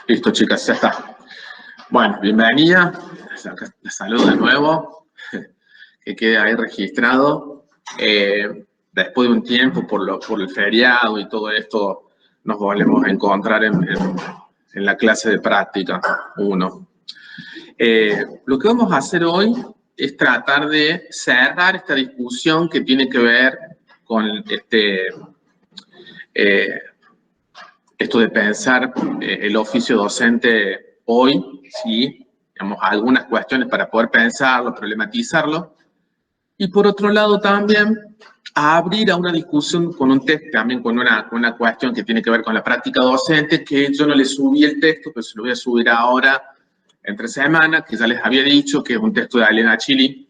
Listo, chicas, ya está. Bueno, bienvenida. Les saludo de nuevo. Que quede ahí registrado. Después de un tiempo, por el feriado y todo esto, nos volvemos a encontrar en la clase de práctica 1. Lo que vamos a hacer hoy es tratar de cerrar esta discusión que tiene que ver con esto de pensar el oficio docente hoy, ¿sí? Digamos, algunas cuestiones para poder pensarlo, problematizarlo. Y por otro lado también abrir a una discusión con un texto, también con una cuestión que tiene que ver con la práctica docente, que yo no le subí el texto, pero se lo voy a subir ahora entre semanas, que ya les había dicho que es un texto de Elena Chili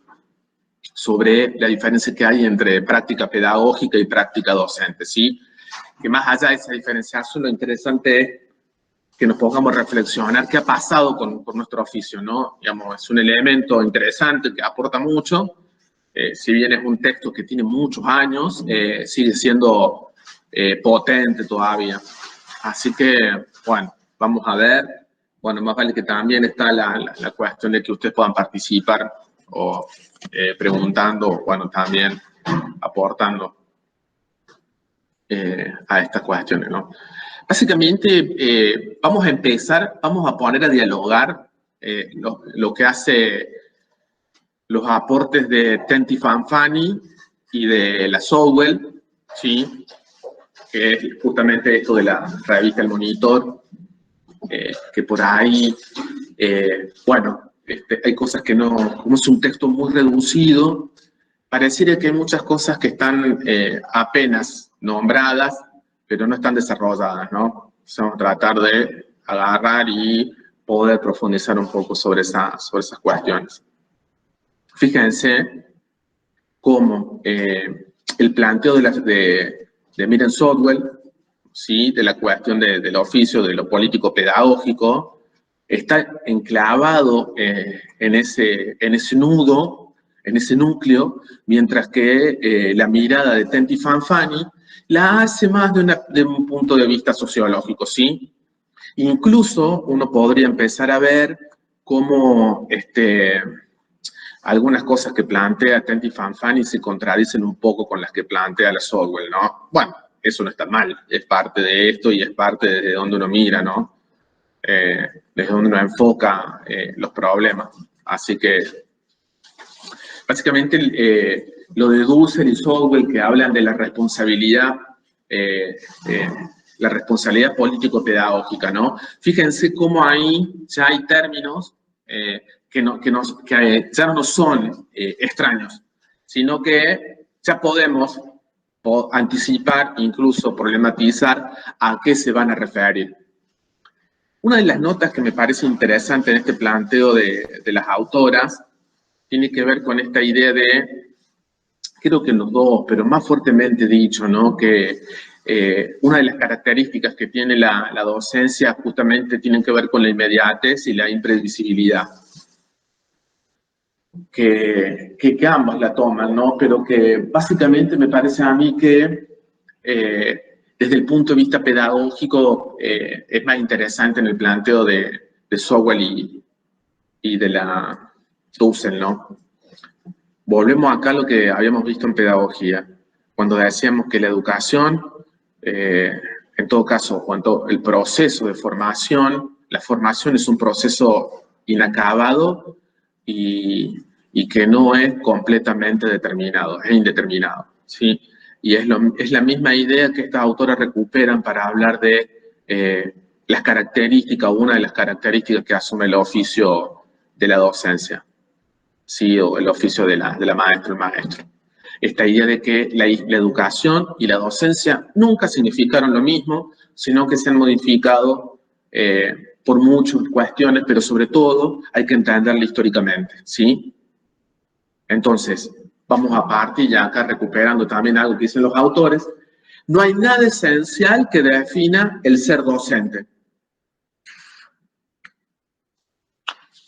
sobre la diferencia que hay entre práctica pedagógica y práctica docente, ¿sí? Que más allá de esa diferenciación, lo interesante es que nos pongamos a reflexionar qué ha pasado con nuestro oficio, ¿no? Digamos, es un elemento interesante que aporta mucho. Si bien es un texto que tiene muchos años, sigue siendo potente todavía. Así que, bueno, vamos a ver. Bueno, más vale que también está la cuestión de que ustedes puedan participar o preguntando, bueno, también aportando a estas cuestiones, ¿no? Básicamente, vamos a empezar, vamos a poner a dialogar lo que hace los aportes de Tenti Fanfani y de la Southwell, ¿sí? Que es justamente esto de la revista El Monitor, que por ahí, bueno, hay cosas que no, como es un texto muy reducido, pareciera que hay muchas cosas que están apenas nombradas, pero no están desarrolladas, ¿no? Vamos a tratar de agarrar y poder profundizar un poco sobre esas cuestiones. Fíjense cómo el planteo de Miriam Southwell, ¿sí? De la cuestión del oficio, de lo político-pedagógico, está enclavado en ese nudo, en ese núcleo, mientras que la mirada de Tenti Fanfani la hace más de un punto de vista sociológico, ¿sí? Incluso uno podría empezar a ver cómo algunas cosas que plantea Tenti Fanfani se contradicen un poco con las que plantea la Southwell, ¿no? Bueno, eso no está mal, es parte de esto y es parte desde donde uno mira, ¿no? Desde donde uno enfoca los problemas. Así que, básicamente, lo de Dussel y Southwell, que hablan de la responsabilidad político-pedagógica, ¿no? Fíjense cómo ahí ya hay términos que ya no son extraños, sino que ya podemos anticipar, incluso problematizar a qué se van a referir. Una de las notas que me parece interesante en este planteo de las autoras tiene que ver con esta idea de, creo que los dos, pero más fuertemente dicho, ¿no? Que una de las características que tiene la docencia justamente tienen que ver con la inmediatez y la imprevisibilidad. Que ambas la toman, ¿no? Pero que básicamente me parece a mí que desde el punto de vista pedagógico es más interesante en el planteo de Southwell y de la Dussel, ¿no? Volvemos acá a lo que habíamos visto en pedagogía, cuando decíamos que la educación, en todo caso, cuando el proceso de formación, la formación es un proceso inacabado y que no es completamente determinado, es indeterminado, ¿sí? Y es la misma idea que estas autoras recuperan para hablar de las características, una de las características que asume el oficio de la docencia, ¿sí? O el oficio de la maestra, el maestro. Esta idea de que la educación y la docencia nunca significaron lo mismo, sino que se han modificado por muchas cuestiones, pero sobre todo hay que entenderla históricamente, ¿sí? Entonces, vamos a partir ya acá recuperando también algo que dicen los autores. No hay nada esencial que defina el ser docente.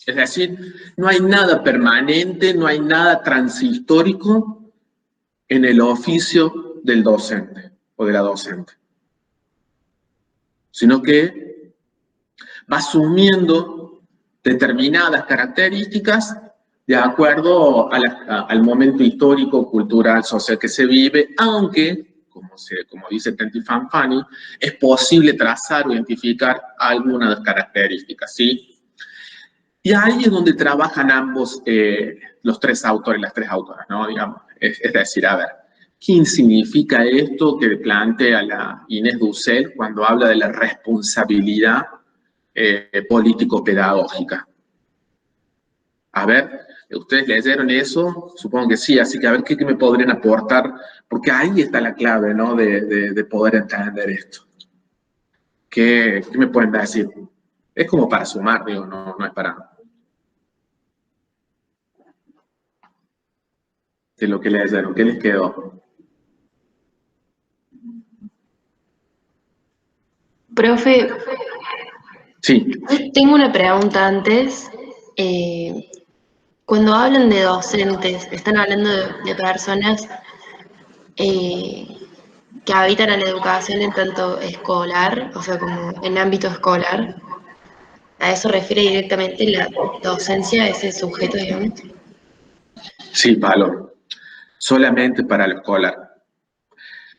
Es decir, no hay nada permanente, no hay nada transhistórico en el oficio del docente o de la docente. Sino que va asumiendo determinadas características de acuerdo al momento histórico, cultural, social que se vive, aunque, como dice Tenty Fanfani, es posible trazar o identificar algunas características, ¿sí? Y ahí es donde trabajan ambos, los tres autores, las tres autoras, ¿no? Digamos, es decir, a ver, ¿qué significa esto que plantea la Inés Dussel cuando habla de la responsabilidad político-pedagógica? A ver, ¿ustedes leyeron eso? Supongo que sí, así que a ver qué me podrían aportar, porque ahí está la clave, ¿no? De poder entender esto. ¿Qué me pueden decir? Es como para sumar, digo, no es para... De lo que leyeron, ¿qué les quedó? Profe, Sí. tengo una pregunta antes. Cuando hablan de docentes, ¿están hablando de personas que habitan a la educación en tanto escolar, o sea, como en ámbito escolar? ¿A eso refiere directamente la docencia, ese sujeto, digamos? Sí, Palo. Solamente para la escolar.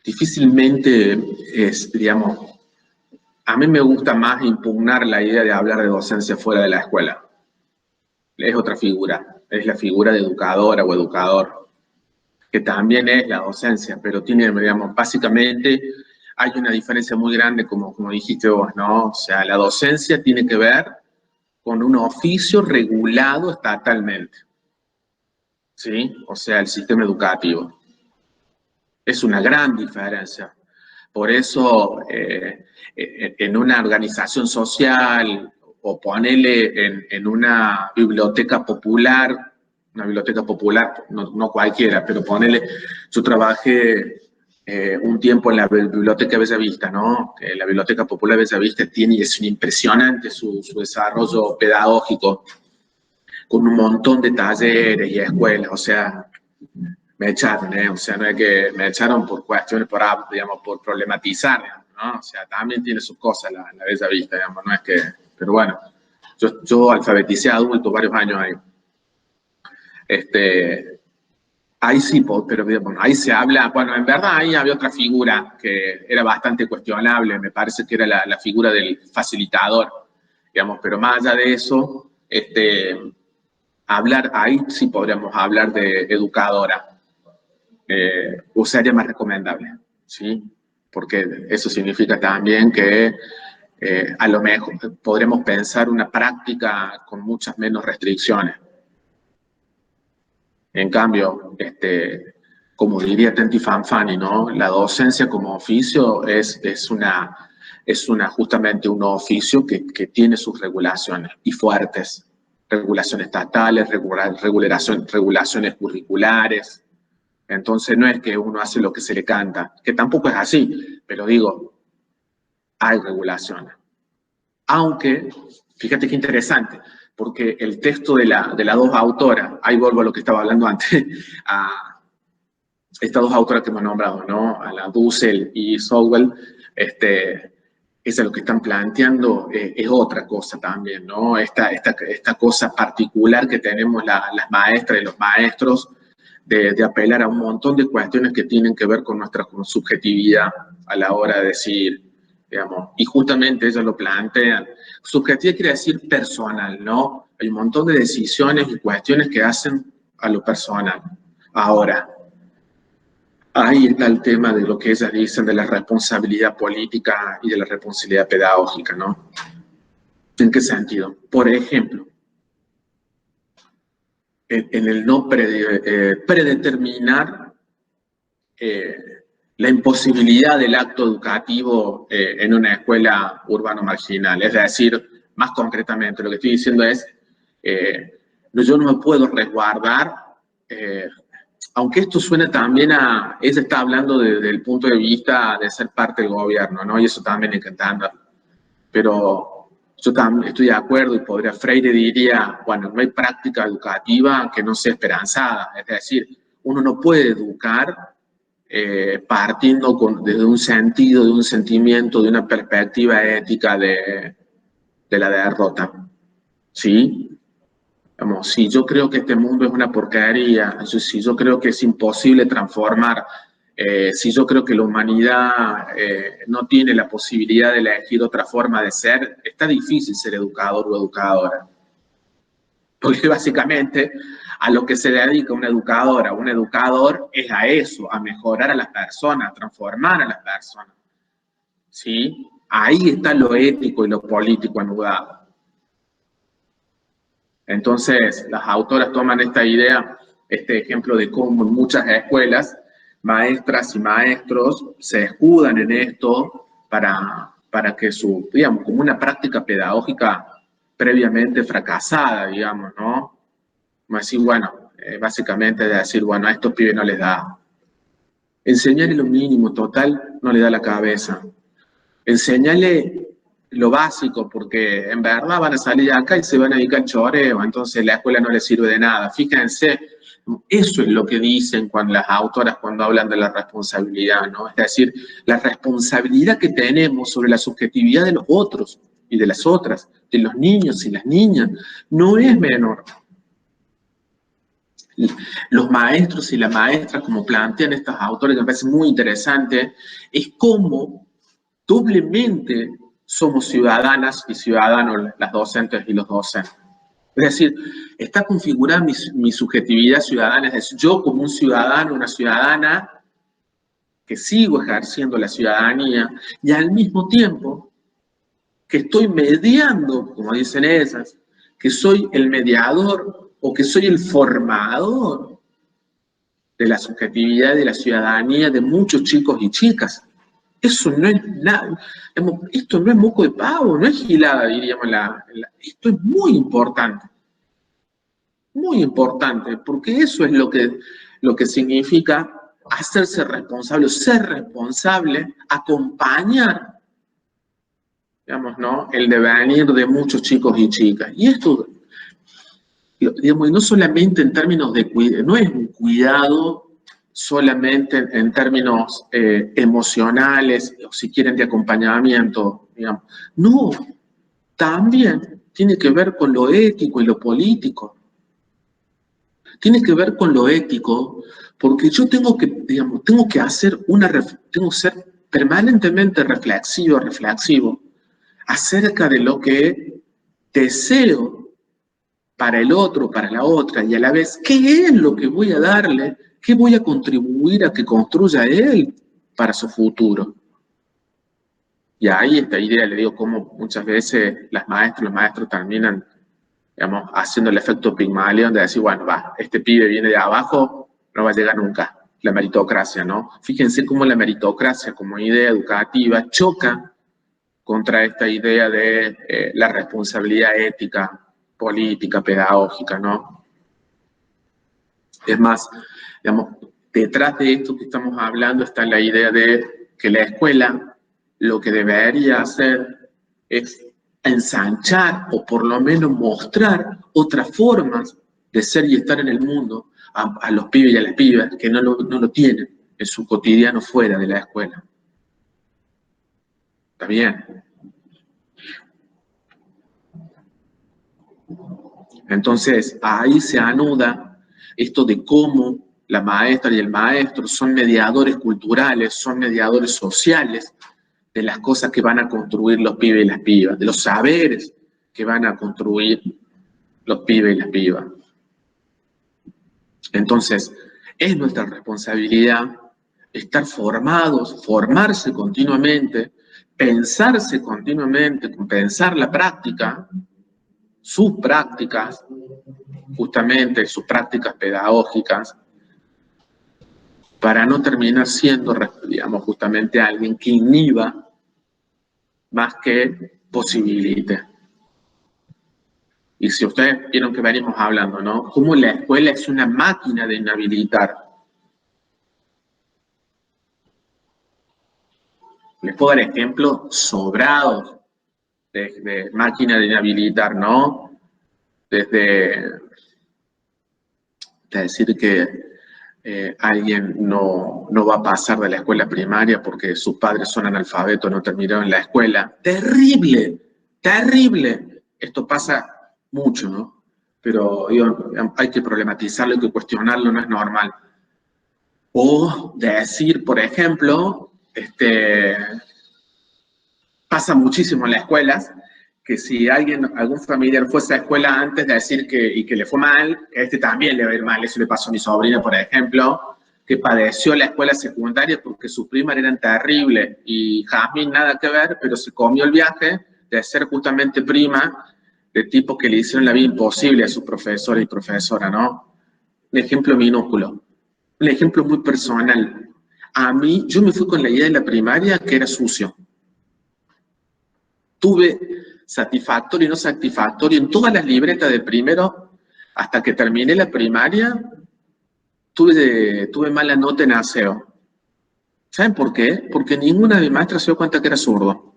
Difícilmente es, digamos, a mí me gusta más impugnar la idea de hablar de docencia fuera de la escuela. Es otra figura, es la figura de educadora o educador, que también es la docencia, pero tiene, digamos, básicamente hay una diferencia muy grande, como dijiste vos, ¿no? O sea, la docencia tiene que ver con un oficio regulado estatalmente, ¿sí? O sea, el sistema educativo. Es una gran diferencia. Por eso, en una organización social o ponerle en una biblioteca popular, no cualquiera, pero ponerle, yo trabajé un tiempo en la Biblioteca Bellavista, ¿no? La Biblioteca Popular Bellavista es un impresionante su desarrollo pedagógico, con un montón de talleres y escuelas, o sea, me echaron, o sea, no es que me echaron por cuestiones, digamos, por problematizar, ¿no? O sea, también tiene sus cosas la Bella Vista, digamos, no es que, pero bueno, yo alfabeticé a adultos varios años ahí. Ahí sí, pero bueno, ahí se habla, bueno, en verdad ahí había otra figura que era bastante cuestionable, me parece que era la figura del facilitador, digamos, pero más allá de eso, ahí sí podríamos hablar de educadora. O sería más recomendable, ¿sí? Porque eso significa también que a lo mejor podremos pensar una práctica con muchas menos restricciones. En cambio, como diría Tenty Fanfani, ¿no? La docencia como oficio es justamente un oficio que tiene sus regulaciones y fuertes. Regulaciones estatales, regulaciones curriculares. Entonces no es que uno hace lo que se le canta, que tampoco es así, pero digo, hay regulaciones. Aunque, fíjate qué interesante, porque el texto de las dos autoras, ahí vuelvo a lo que estaba hablando antes, a estas dos autoras que hemos nombrado, ¿no? A la Dussel y Sowell, es lo que están planteando, es otra cosa también, ¿no? Esta cosa particular que tenemos las maestras y los maestros, de apelar a un montón de cuestiones que tienen que ver con nuestra subjetividad a la hora de decir, digamos, y justamente ellos lo plantean. Subjetividad quiere decir personal, ¿no? Hay un montón de decisiones y cuestiones que hacen a lo personal. Ahora, ahí está el tema de lo que ellas dicen de la responsabilidad política y de la responsabilidad pedagógica, ¿no? ¿En qué sentido? Por ejemplo, en el no predeterminar la imposibilidad del acto educativo en una escuela urbano marginal. Es decir, más concretamente, lo que estoy diciendo es, yo no me puedo resguardar, aunque esto suena también a, ella está hablando desde el punto de vista de ser parte del gobierno, ¿no? Y eso también hay que entender. Pero yo también estoy de acuerdo y Freire diría, bueno, no hay práctica educativa que no sea esperanzada. Es decir, uno no puede educar partiendo desde un sentido, de un sentimiento, de una perspectiva ética de de la derrota, ¿sí? Digamos, si yo creo que este mundo es una porquería, si yo creo que es imposible transformar, si yo creo que la humanidad no tiene la posibilidad de elegir otra forma de ser, está difícil ser educador o educadora. Porque básicamente a lo que se dedica una educadora o un educador es a eso, a mejorar a las personas, a transformar a las personas, ¿sí? Ahí está lo ético y lo político anudado. Entonces, las autoras toman esta idea, este ejemplo de cómo en muchas escuelas, maestras y maestros se escudan en esto para que digamos, como una práctica pedagógica previamente fracasada, digamos, ¿no? Como decir, bueno, básicamente de decir, bueno, a estos pibes no les da. Enseñarle lo mínimo, total, no le da la cabeza. Enseñarle lo básico, porque en verdad van a salir de acá y se van a dedicar al choreo, entonces la escuela no les sirve de nada. Fíjense, eso es lo que dicen cuando las autoras cuando hablan de la responsabilidad, ¿no? Es decir, la responsabilidad que tenemos sobre la subjetividad de los otros y de las otras, de los niños y las niñas, no es menor. Los maestros y las maestras, como plantean estos autores, que me parece muy interesante, es cómo doblemente somos ciudadanas y ciudadanos, las docentes y los docentes. Es decir, está configurada mi subjetividad ciudadana, es decir, yo como un ciudadano, una ciudadana, que sigo ejerciendo la ciudadanía, y al mismo tiempo que estoy mediando, como dicen esas, que soy el mediador o que soy el formador de la subjetividad de la ciudadanía de muchos chicos y chicas. Eso no es nada, esto no es moco de pavo, no es gilada, diríamos, esto es muy importante, porque eso es lo que significa hacerse responsable, ser responsable, acompañar, digamos, ¿no? El devenir de muchos chicos y chicas. Y esto, digamos, y no solamente en términos de cuidado, no es un cuidado solamente en términos emocionales, o si quieren de acompañamiento, digamos. No, también tiene que ver con lo ético y lo político. Tiene que ver con lo ético, porque yo tengo que, digamos, tengo que ser permanentemente reflexivo, acerca de lo que deseo para el otro, para la otra, y a la vez, ¿qué es lo que voy a darle? ¿Qué voy a contribuir a que construya él para su futuro? Y ahí esta idea, le digo, cómo muchas veces las maestras, los maestros terminan, digamos, haciendo el efecto Pigmalión de decir, bueno, va, este pibe viene de abajo, no va a llegar nunca. La meritocracia, ¿no? Fíjense cómo la meritocracia como idea educativa choca contra esta idea de la responsabilidad ética, política, pedagógica, ¿no? Es más, digamos, detrás de esto que estamos hablando está la idea de que la escuela lo que debería hacer es ensanchar o por lo menos mostrar otras formas de ser y estar en el mundo a los pibes y a las pibas que no lo tienen en su cotidiano fuera de la escuela. ¿Está bien? Entonces, ahí se anuda esto de cómo la maestra y el maestro son mediadores culturales, son mediadores sociales de las cosas que van a construir los pibes y las pibas, de los saberes que van a construir los pibes y las pibas. Entonces, es nuestra responsabilidad estar formados, formarse continuamente, pensarse continuamente, pensar la práctica, sus prácticas, justamente sus prácticas pedagógicas, para no terminar siendo, digamos, justamente alguien que inhiba más que posibilite. Y si ustedes vieron que venimos hablando, ¿no? Cómo la escuela es una máquina de inhabilitar. Les puedo dar ejemplos sobrados de máquina de inhabilitar, ¿no? Desde decir que alguien no va a pasar de la escuela primaria porque sus padres son analfabetos, no terminaron la escuela. ¡Terrible! terrible. Esto pasa mucho, ¿no? Pero digo, hay que problematizarlo, hay que cuestionarlo, no es normal. O decir, por ejemplo, pasa muchísimo en las escuelas, que si algún familiar fuese a la escuela antes de decir y que le fue mal, también le va a ir mal. Eso le pasó a mi sobrina, por ejemplo, que padeció la escuela secundaria porque sus primas eran terribles y Jazmín nada que ver, pero se comió el viaje de ser justamente prima de tipos que le hicieron la vida imposible a sus profesores y profesoras, ¿no? Un ejemplo minúsculo, un ejemplo muy personal. A mí, yo me fui con la idea de la primaria que era sucio. Tuve satisfactorio y no satisfactorio en todas las libretas de primero hasta que terminé la primaria. Tuve mala nota en aseo. ¿Saben por qué? Porque ninguna de mis maestras se dio cuenta que era zurdo.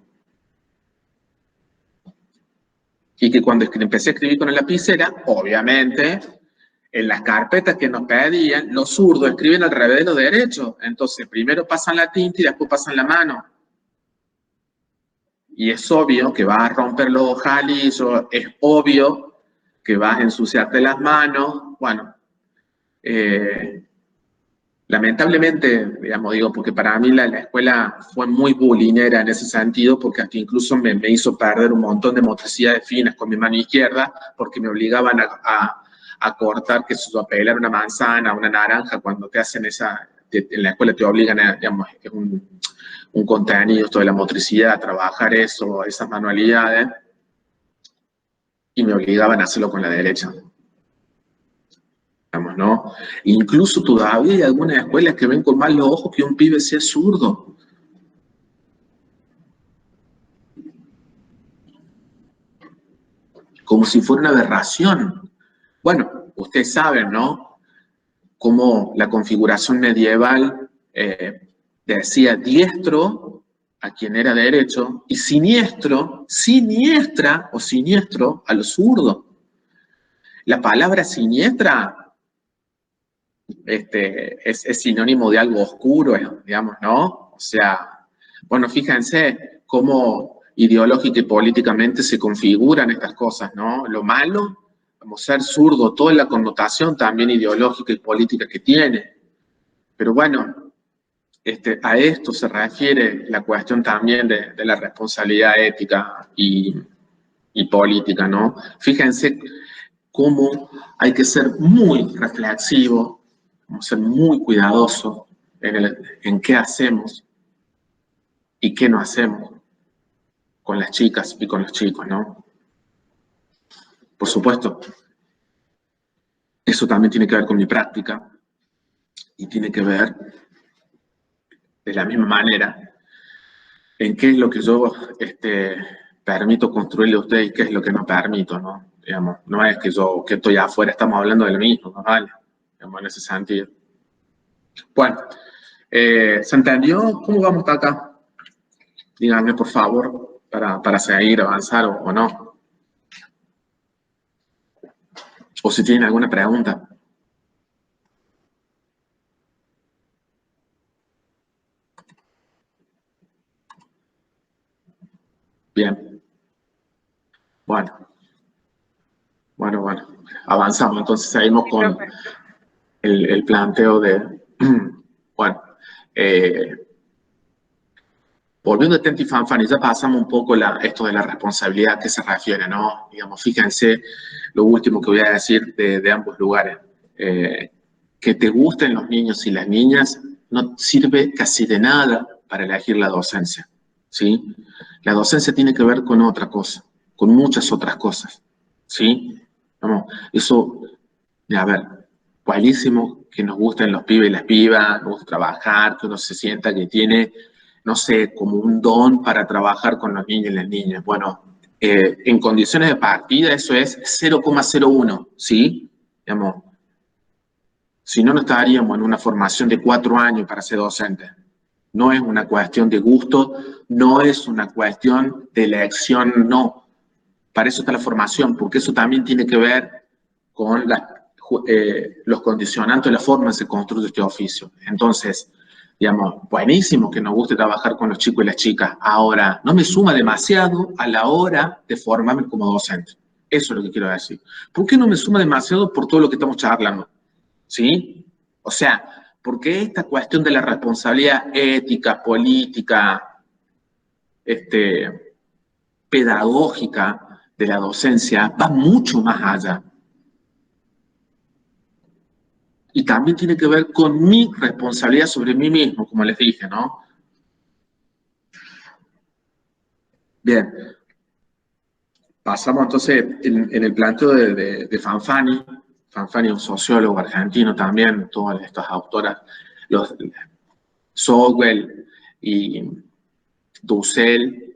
Y que cuando empecé a escribir con la lapicera, obviamente, en las carpetas que nos pedían, los zurdos escriben al revés de los derechos. Entonces, primero pasan la tinta y después pasan la mano. Y es obvio que vas a romper los ojalis, es obvio que vas a ensuciarte las manos. Bueno, lamentablemente, digamos, digo, porque para mí la escuela fue muy bulinera en ese sentido, porque hasta incluso me hizo perder un montón de motricidades finas con mi mano izquierda, porque me obligaban a cortar, que se a pelar una manzana, una naranja, cuando te hacen en la escuela te obligan a, digamos, es un contenido, esto de la motricidad, a trabajar eso, esas manualidades, y me obligaban a hacerlo con la derecha. Digamos, ¿no? Incluso todavía hay algunas escuelas que ven con mal los ojos que un pibe sea zurdo. Como si fuera una aberración. Bueno, ustedes saben, ¿no? Cómo la configuración medieval decía diestro a quien era derecho y siniestro, siniestra o siniestro a los zurdos. La palabra siniestra es sinónimo de algo oscuro, digamos, ¿no? O sea, bueno, fíjense cómo ideológica y políticamente se configuran estas cosas, ¿no? Lo malo, como ser zurdo, toda la connotación también ideológica y política que tiene. Pero bueno, a esto se refiere la cuestión también de la responsabilidad ética y política, ¿no? Fíjense cómo hay que ser muy reflexivo, ser muy cuidadoso en qué hacemos y qué no hacemos con las chicas y con los chicos, ¿no? Por supuesto, eso también tiene que ver con mi práctica y tiene que ver de la misma manera en qué es lo que yo permito construirle a ustedes y qué es lo que no permito, ¿no? Digamos, no es que que estoy afuera, estamos hablando de lo mismo, ¿no? ¿Vale? Digamos, en ese sentido. Bueno, ¿se entendió? ¿Cómo vamos hasta acá? Díganme, por favor, para seguir, avanzar o no. O si tienen alguna pregunta. Bien. Bueno. Avanzamos. Entonces seguimos con el planteo de... Bueno. Volviendo a Tenti Fanfani, ya pasamos un poco esto de la responsabilidad a qué se refiere, ¿no? Digamos, fíjense lo último que voy a decir de ambos lugares. Que te gusten los niños y las niñas no sirve casi de nada para elegir la docencia, ¿sí? La docencia tiene que ver con otra cosa, con muchas otras cosas, ¿sí? Vamos, eso, a ver, buenísimo que nos gusten los pibes y las pibas, nos gusta trabajar, que uno se sienta que tiene, no sé, como un don para trabajar con los niños y las niñas. Bueno, en condiciones de partida eso es 0,01, ¿sí? Digamos, si no, no estaríamos en una formación de 4 años para ser docente. No es una cuestión de gusto, no es una cuestión de elección, no. Para eso está la formación, porque eso también tiene que ver con los condicionantes, la forma en que se construye este oficio. Entonces, Digamos, buenísimo que nos guste trabajar con los chicos y las chicas. Ahora, no me suma demasiado a la hora de formarme como docente. Eso es lo que quiero decir. ¿Por qué no me suma demasiado por todo lo que estamos charlando? ¿Sí? O sea, porque esta cuestión de la responsabilidad ética, política, pedagógica de la docencia va mucho más allá. Y también tiene que ver con mi responsabilidad sobre mí mismo, como les dije, ¿no? Bien, pasamos entonces en el planteo de Fanfani. Fanfani es un sociólogo argentino también, todas estas autoras, los Sowell y Dussel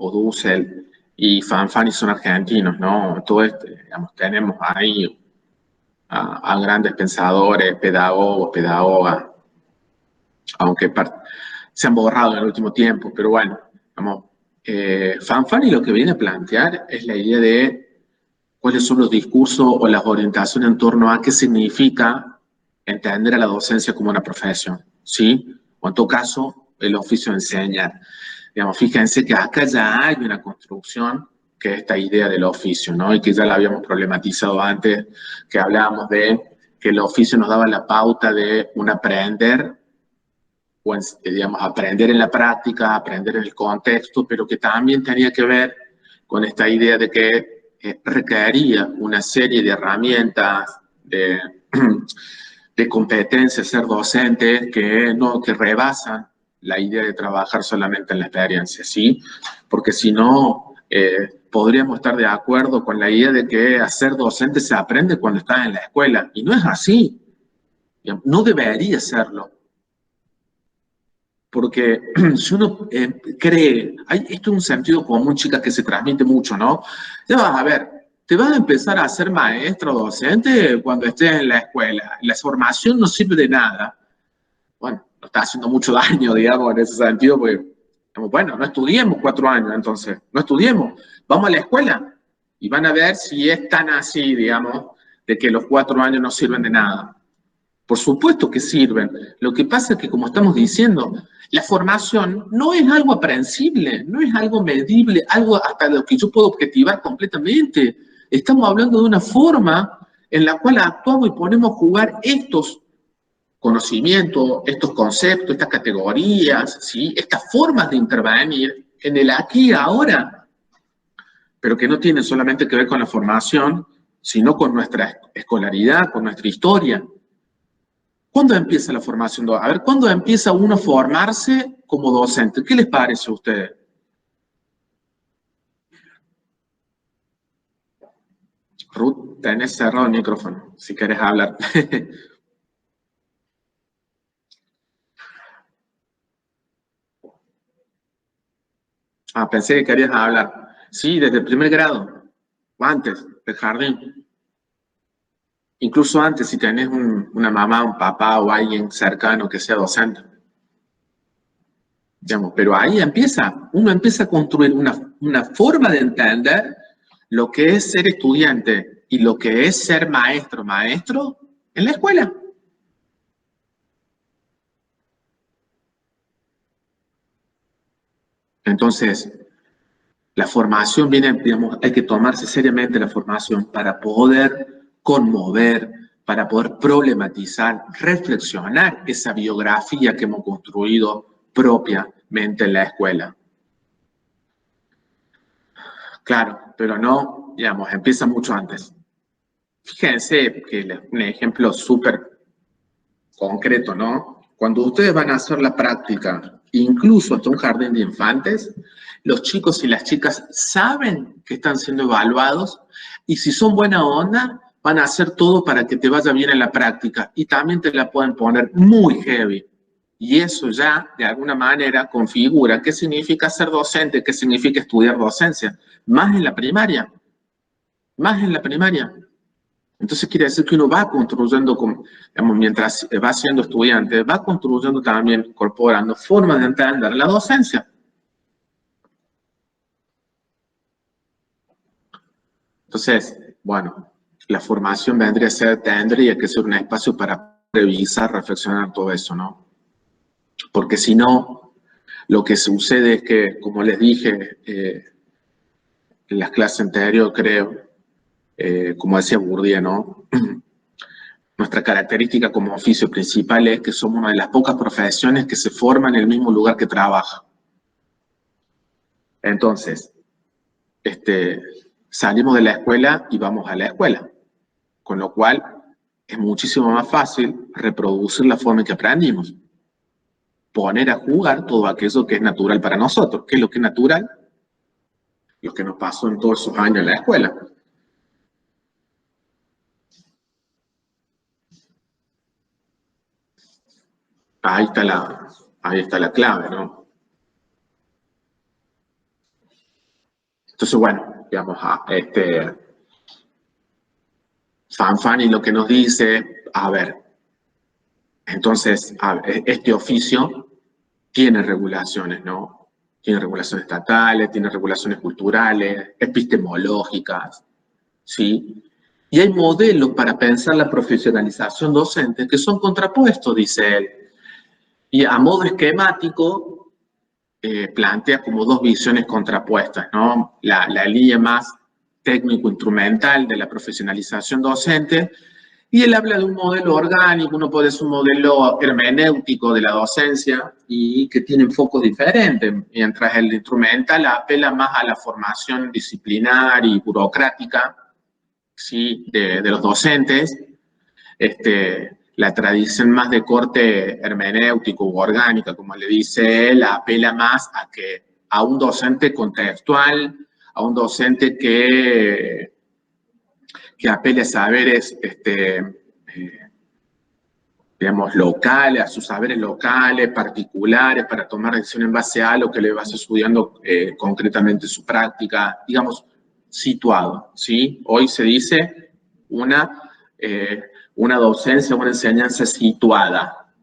y Fanfani son argentinos, ¿no? Todo digamos, tenemos ahí a grandes pensadores, pedagogos, pedagogas, aunque se han borrado en el último tiempo, pero bueno, digamos, Fanfani lo que viene a plantear es la idea de cuáles son los discursos o las orientaciones en torno a qué significa entender a la docencia como una profesión, ¿sí? O en todo caso, el oficio de enseñar. Digamos, fíjense que acá ya hay una construcción que es esta idea del oficio, ¿no? Y que ya la habíamos problematizado antes, que hablábamos de que el oficio nos daba la pauta de un aprender, o digamos, aprender en la práctica, aprender en el contexto, pero que también tenía que ver con esta idea de que requería una serie de herramientas, de competencias, ser docente, que rebasan la idea de trabajar solamente en la experiencia, ¿sí? Porque si no, podríamos estar de acuerdo con la idea de que hacer docente se aprende cuando estás en la escuela, y no es así, no debería serlo. Porque si uno cree, esto es un sentido común, chicas, que se transmite mucho, ¿no? Ya vas a ver, te vas a empezar a ser maestro o docente cuando estés en la escuela. La formación no sirve de nada. Bueno, no está haciendo mucho daño, digamos, en ese sentido, porque, bueno, no estudiemos 4 años, entonces, no estudiemos, vamos a la escuela y van a ver si es tan así, digamos, de que los 4 años no sirven de nada. Por supuesto que sirven. Lo que pasa es que, como estamos diciendo, la formación no es algo aprensible, no es algo medible, algo hasta lo que yo puedo objetivar completamente. Estamos hablando de una forma en la cual actuamos y ponemos a jugar estos conocimientos, estos conceptos, estas categorías, ¿sí? Estas formas de intervenir en el aquí y ahora, pero que no tienen solamente que ver con la formación, sino con nuestra escolaridad, con nuestra historia. ¿Cuándo empieza la formación? A ver, ¿cuándo empieza uno a formarse como docente? ¿Qué les parece a ustedes? Ruth, tenés cerrado el micrófono, si querés hablar. Pensé que querías hablar. Sí, desde el primer grado, o antes, del jardín. Incluso antes, si tenés una mamá, un papá o alguien cercano que sea docente. Digamos, pero ahí uno empieza a construir una forma de entender lo que es ser estudiante y lo que es ser maestro en la escuela. Entonces, la formación viene, digamos, hay que tomarse seriamente la formación para poder conmover, para poder problematizar, reflexionar esa biografía que hemos construido propiamente en la escuela. Claro, pero no, digamos, empieza mucho antes. Fíjense que un ejemplo súper concreto, ¿no? Cuando ustedes van a hacer la práctica, incluso hasta un jardín de infantes, los chicos y las chicas saben que están siendo evaluados y si son buena onda, van a hacer todo para que te vaya bien en la práctica y también te la pueden poner muy heavy. Y eso ya, de alguna manera, configura qué significa ser docente, qué significa estudiar docencia, más en la primaria, más en la primaria. Entonces quiere decir que uno va construyendo, digamos, mientras va siendo estudiante, va construyendo también, incorporando formas de entender la docencia. Entonces, bueno, la formación tendría que ser un espacio para revisar, reflexionar todo eso, ¿no? porque si no, lo que sucede es que, como les dije en las clases anteriores, creo, como decía Bourdieu, ¿no? Nuestra característica como oficio principal es que somos una de las pocas profesiones que se forman en el mismo lugar que trabaja. Entonces, salimos de la escuela y vamos a la escuela, con lo cual es muchísimo más fácil reproducir la forma en que aprendimos, poner a jugar todo aquello que es natural para nosotros. ¿Qué es lo que es natural? Lo que nos pasó en todos esos años en la escuela. Ahí está la clave, ¿no? Entonces, bueno, digamos, Fanfani lo que nos dice, a ver, entonces, este oficio tiene regulaciones, ¿no? Tiene regulaciones estatales, tiene regulaciones culturales, epistemológicas, ¿sí? Y hay modelos para pensar la profesionalización docente que son contrapuestos, dice él. Y a modo esquemático, plantea como dos visiones contrapuestas, ¿no? La línea más técnico-instrumental de la profesionalización docente, y él habla de un modelo orgánico, uno puede ser un modelo hermenéutico de la docencia y que tiene focos diferentes, mientras el instrumental apela más a la formación disciplinar y burocrática, ¿sí? de los docentes, la tradición más de corte hermenéutico u orgánica, como le dice él, apela más a un docente contextual, a un docente que apele a saberes, digamos, locales, a sus saberes locales, particulares, para tomar decisión en base a lo que le vas estudiando concretamente su práctica, digamos, situado, ¿sí? Hoy se dice una docencia, una enseñanza situada,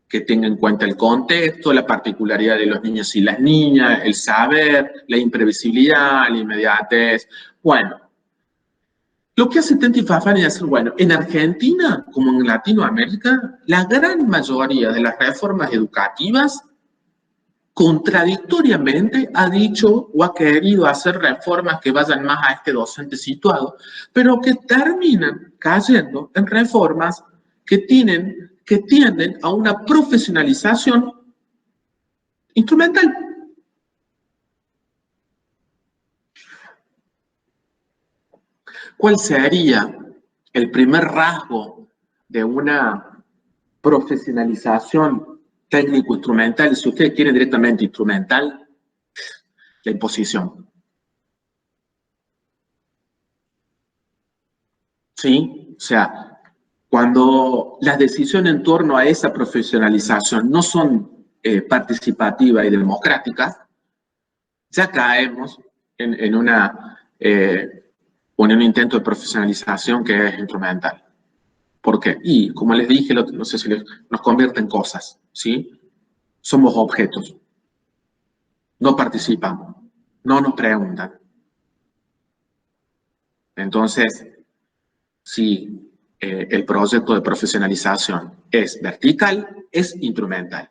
que tenga en cuenta el contexto, la particularidad de los niños y las niñas, el saber, la imprevisibilidad, la inmediatez. Bueno, lo que hace Tenti Fanfani es decir, bueno, en Argentina, como en Latinoamérica, la gran mayoría de las reformas educativas contradictoriamente ha dicho o ha querido hacer reformas que vayan más a este docente situado, pero que terminan cayendo en reformas que tienden a una profesionalización instrumental. ¿Cuál sería el primer rasgo de una profesionalización técnico-instrumental? Si ustedes quieren directamente instrumental, la imposición. ¿Sí? O sea, cuando las decisiones en torno a esa profesionalización no son participativas y democráticas, ya caemos en un intento de profesionalización que es instrumental. ¿Por qué? Y, como les dije, no sé si nos convierte en cosas, ¿sí? Somos objetos. No participamos. No nos preguntan. Entonces, si el proyecto de profesionalización es vertical, es instrumental.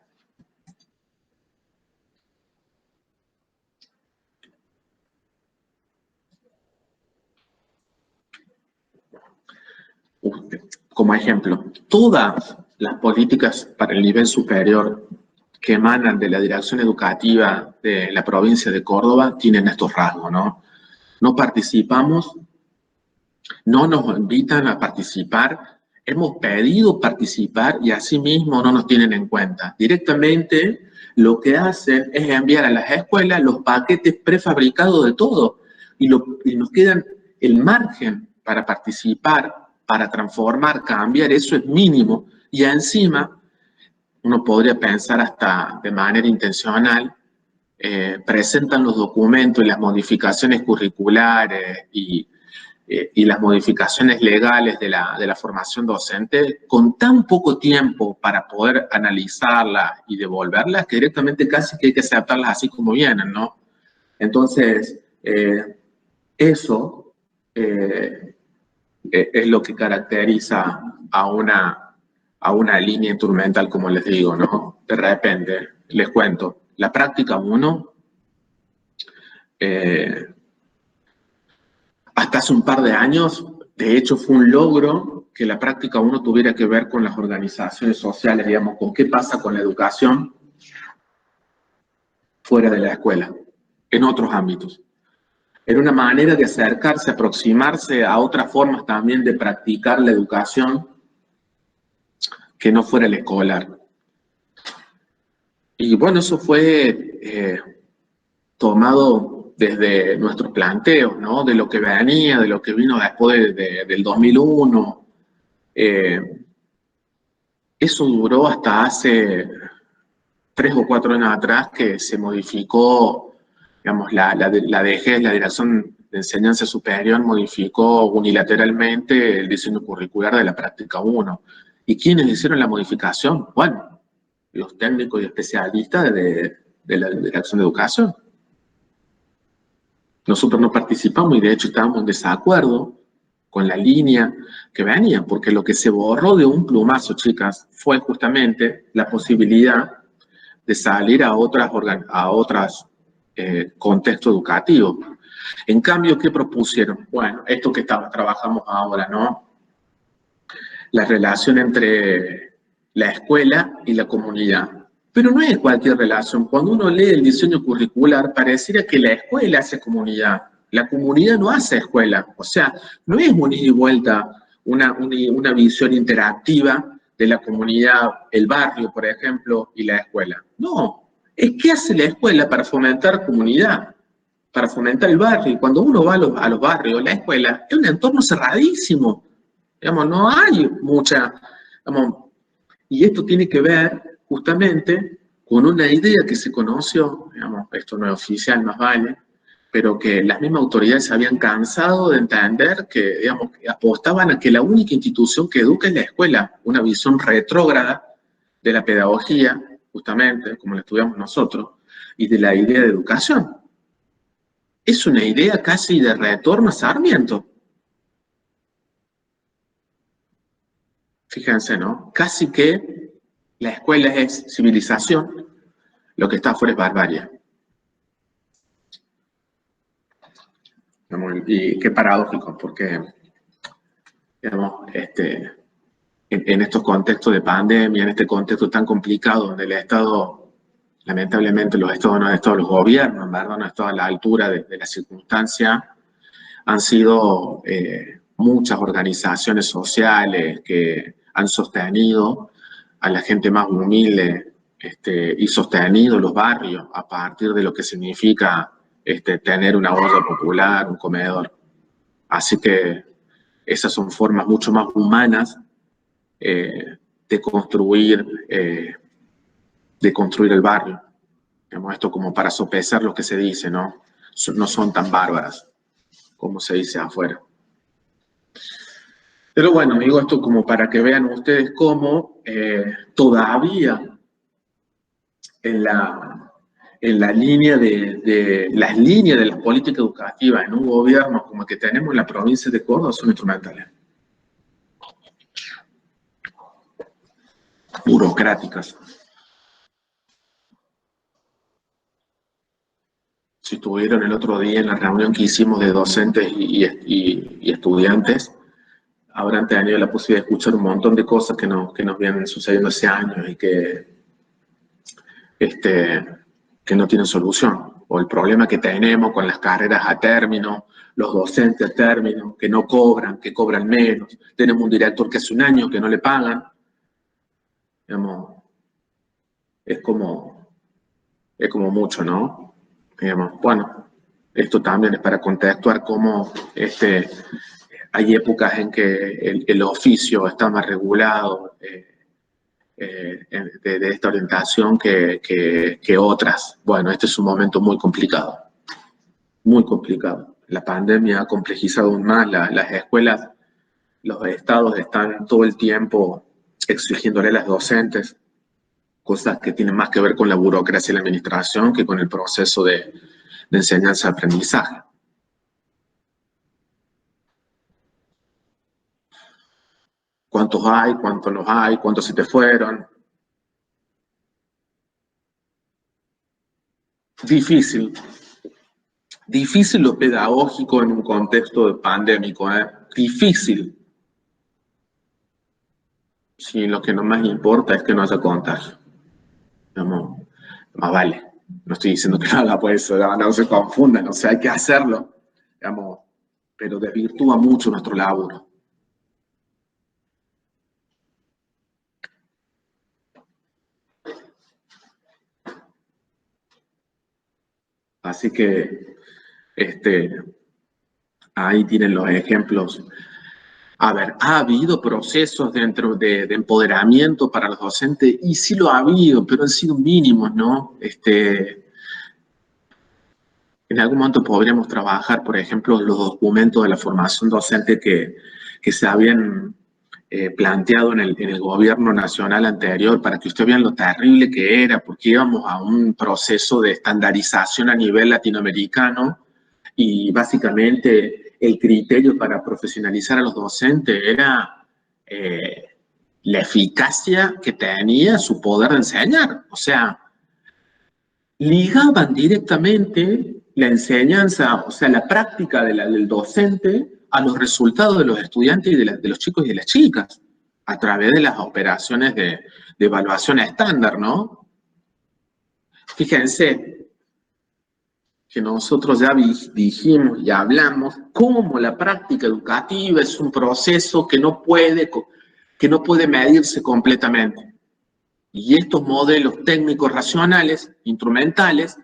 Como ejemplo, todas las políticas para el nivel superior que emanan de la dirección educativa de la provincia de Córdoba tienen estos rasgos, ¿no? No participamos, no nos invitan a participar, hemos pedido participar y asimismo no nos tienen en cuenta. Directamente lo que hacen es enviar a las escuelas los paquetes prefabricados de todo y nos quedan el margen para participar, para transformar, cambiar, eso es mínimo. Y encima, uno podría pensar hasta de manera intencional, presentan los documentos y las modificaciones curriculares y las modificaciones legales de la formación docente con tan poco tiempo para poder analizarlas y devolverlas que directamente casi que hay que aceptarlas así como vienen, ¿no? Entonces, eso es lo que caracteriza a una línea instrumental, como les digo, ¿no? de repente, les cuento, la práctica 1, hasta hace un par de años, de hecho fue un logro que la práctica 1 tuviera que ver con las organizaciones sociales, digamos, con qué pasa con la educación fuera de la escuela, en otros ámbitos. Era una manera de acercarse, aproximarse a otras formas también de practicar la educación que no fuera el escolar. Y bueno, eso fue tomado desde nuestros planteos, ¿no? De lo que venía, de lo que vino después del 2001. Eso duró hasta hace 3 o 4 años atrás que se modificó, digamos, la DGES, la Dirección de Enseñanza Superior, modificó unilateralmente el diseño curricular de la práctica 1. ¿Y quiénes hicieron la modificación? Bueno, los técnicos y especialistas de la Dirección de Educación. Nosotros no participamos y de hecho estábamos en desacuerdo con la línea que venía, porque lo que se borró de un plumazo, chicas, fue justamente la posibilidad de salir a otras contextos educativos. En cambio, ¿qué propusieron? Bueno, esto que trabajamos ahora, ¿no? La relación entre la escuela y la comunidad. Pero no es cualquier relación. Cuando uno lee el diseño curricular, pareciera que la escuela hace comunidad. La comunidad no hace escuela. O sea, no es un ida y vuelta, una visión interactiva de la comunidad, el barrio, por ejemplo, y la escuela. No, es qué hace la escuela para fomentar comunidad, para fomentar el barrio. Y cuando uno va a los barrios, la escuela es un entorno cerradísimo. Digamos, no hay mucha... Digamos, y esto tiene que ver justamente con una idea que se conoció, digamos, esto no es oficial, más vale, pero que las mismas autoridades se habían cansado de entender que, digamos, que apostaban a que la única institución que educa es la escuela, una visión retrógrada de la pedagogía, justamente, como la estudiamos nosotros, y de la idea de educación. Es una idea casi de retorno a Sarmiento. Fíjense, ¿no? Casi que la escuela es civilización, lo que está afuera es barbarie. Y qué paradójico, porque, digamos, en estos contextos de pandemia, en este contexto tan complicado, donde el Estado, lamentablemente los Estados no han estado, los gobiernos, ¿verdad? No han estado a la altura de la circunstancia, han sido muchas organizaciones sociales que han sostenido a la gente más humilde y sostenido los barrios a partir de lo que significa tener una olla popular, un comedor. Así que esas son formas mucho más humanas de construir el barrio. Digamos, esto como para sopesar lo que se dice, ¿no? No son tan bárbaras como se dice afuera. Pero bueno, digo esto como para que vean ustedes cómo todavía en la línea de las líneas de las políticas educativas en un gobierno como el que tenemos en la provincia de Córdoba son instrumentales. Burocráticas. Si estuvieron el otro día en la reunión que hicimos de docentes y estudiantes, habrán tenido la posibilidad de escuchar un montón de cosas que nos vienen sucediendo hace años y que no tienen solución. O el problema que tenemos con las carreras a término, los docentes a término, que no cobran, que cobran menos. Tenemos un director que hace un año que no le pagan. Digamos, es como mucho, ¿no? Digamos, bueno, esto también es para contextuar cómo hay épocas en que el oficio está más regulado de esta orientación que otras. Bueno, este es un momento muy complicado, muy complicado. La pandemia ha complejizado aún más las escuelas, los estados están todo el tiempo exigiéndole a las docentes cosas que tienen más que ver con la burocracia y la administración que con el proceso de enseñanza-aprendizaje. ¿Cuántos hay? ¿Cuántos los hay? ¿Cuántos se te fueron? Difícil. Difícil lo pedagógico en un contexto pandémico, ¿eh? Difícil. Sí, lo que no más importa es que no haya contagio. Digamos, más vale. No estoy diciendo que no haga por eso, no se confundan, o sea, hay que hacerlo, digamos, pero desvirtúa mucho nuestro laburo. Así que, ahí tienen los ejemplos. A ver, ¿ha habido procesos dentro de empoderamiento para los docentes? Y sí lo ha habido, pero han sido mínimos, ¿no? En algún momento podríamos trabajar, por ejemplo, los documentos de la formación docente que se habían planteado en el gobierno nacional anterior, para que ustedes vean lo terrible que era, porque íbamos a un proceso de estandarización a nivel latinoamericano y básicamente el criterio para profesionalizar a los docentes era la eficacia que tenía su poder de enseñar. O sea, ligaban directamente la enseñanza, o sea, la práctica del docente a los resultados de los estudiantes y de los chicos y de las chicas, a través de las operaciones de evaluación estándar, ¿no? Fíjense que nosotros ya dijimos y hablamos cómo la práctica educativa es un proceso que no puede medirse completamente. Y estos modelos técnicos racionales, instrumentales,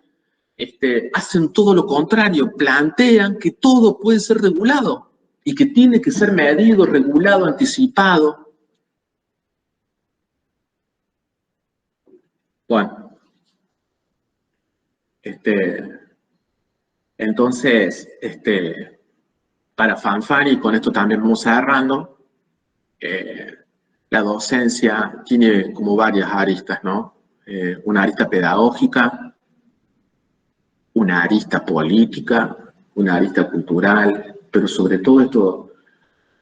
hacen todo lo contrario, plantean que todo puede ser regulado y que tiene que ser medido, regulado, anticipado. Bueno, entonces, para Fanfani, con esto también vamos cerrando, la docencia tiene como varias aristas, ¿no? Una arista pedagógica, una arista política, una arista cultural, pero sobre todo esto